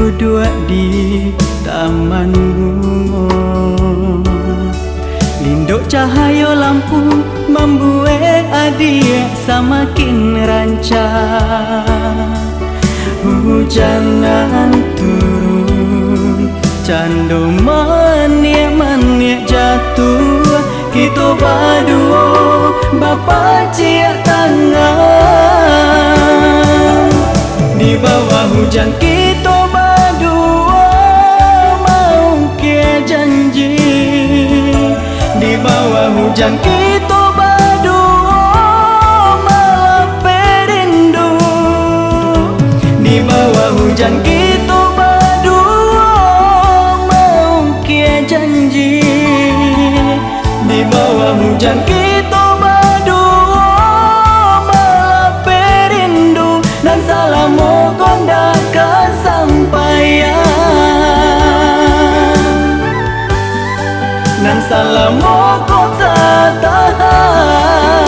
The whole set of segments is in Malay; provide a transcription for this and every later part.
duduk di taman bunga. Linduk cahaya lampu membuat adik semakin rancang. Hujanan turun, candu maniak-maniak jatuh. Kita berdua bapa ciak tangan. Di bawah hujan kita berdua mau ke janji. Di bawah hujan kita berdua melepas rindu. Di bawah hujan kita berdua mau ke janji. Di bawah hujan kita berdua melepas rindu. Dan salam mohon dah kesampaian. Dan salam mohon tak tahan.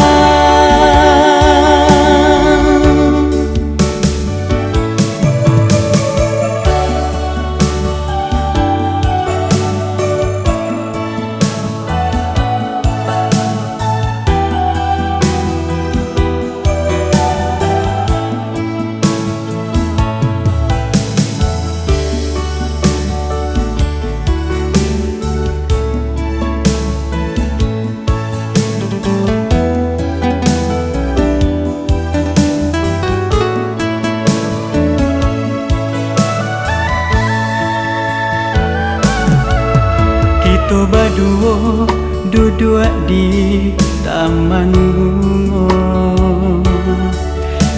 Kita berdua duduk di taman bunga.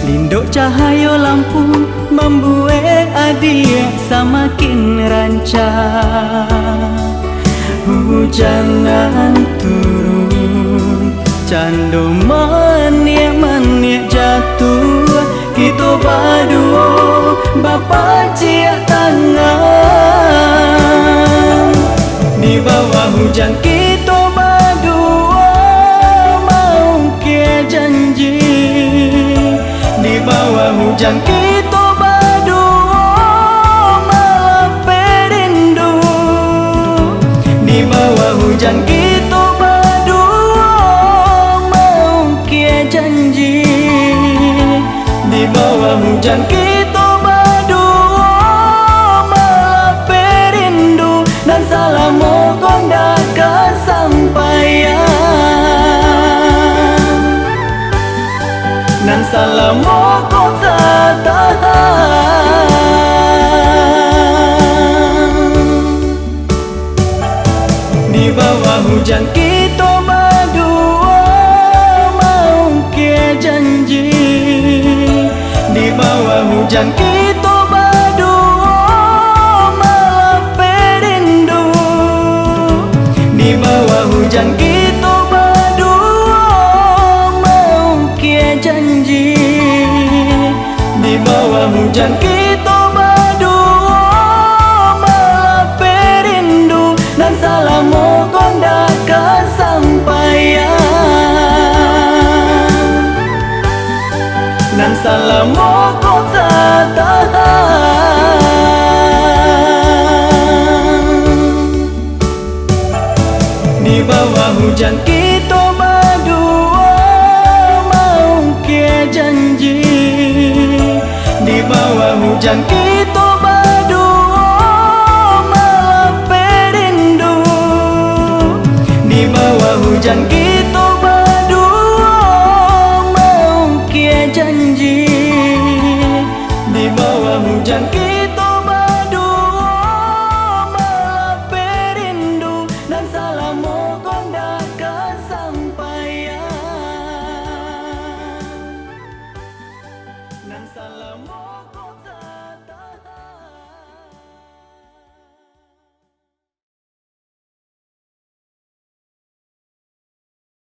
Linduk cahaya lampu membuat adik semakin rancang. Hujanan turun, candu maniak-maniak jatuh. Kita berdua bapa ciak tangan. Di bawah hujan kita berdua mau ke janji. Di bawah hujan kita berdua melepas rindu. Di bawah hujan kita berdua mau ke janji. Di bawah hujan kita berdua melepas rindu. Dan salam mohon dah kesampaian. Dan salam mohon tak tahan. Di bawah hujan kita berdua mau ke janji. Di bawah hujan kita berdua melepas rindu. Di bawah hujan kita berdua mau ke janji. Di bawah hujan kita berdua melepas rindu. Dan salam mohon dah kesampaian. Dan salam mohon tak tahan. Di bawah hujan kita berdua mau ke janji. Di bawah hujan kita berdua melepas rindu. Di bawah hujan kita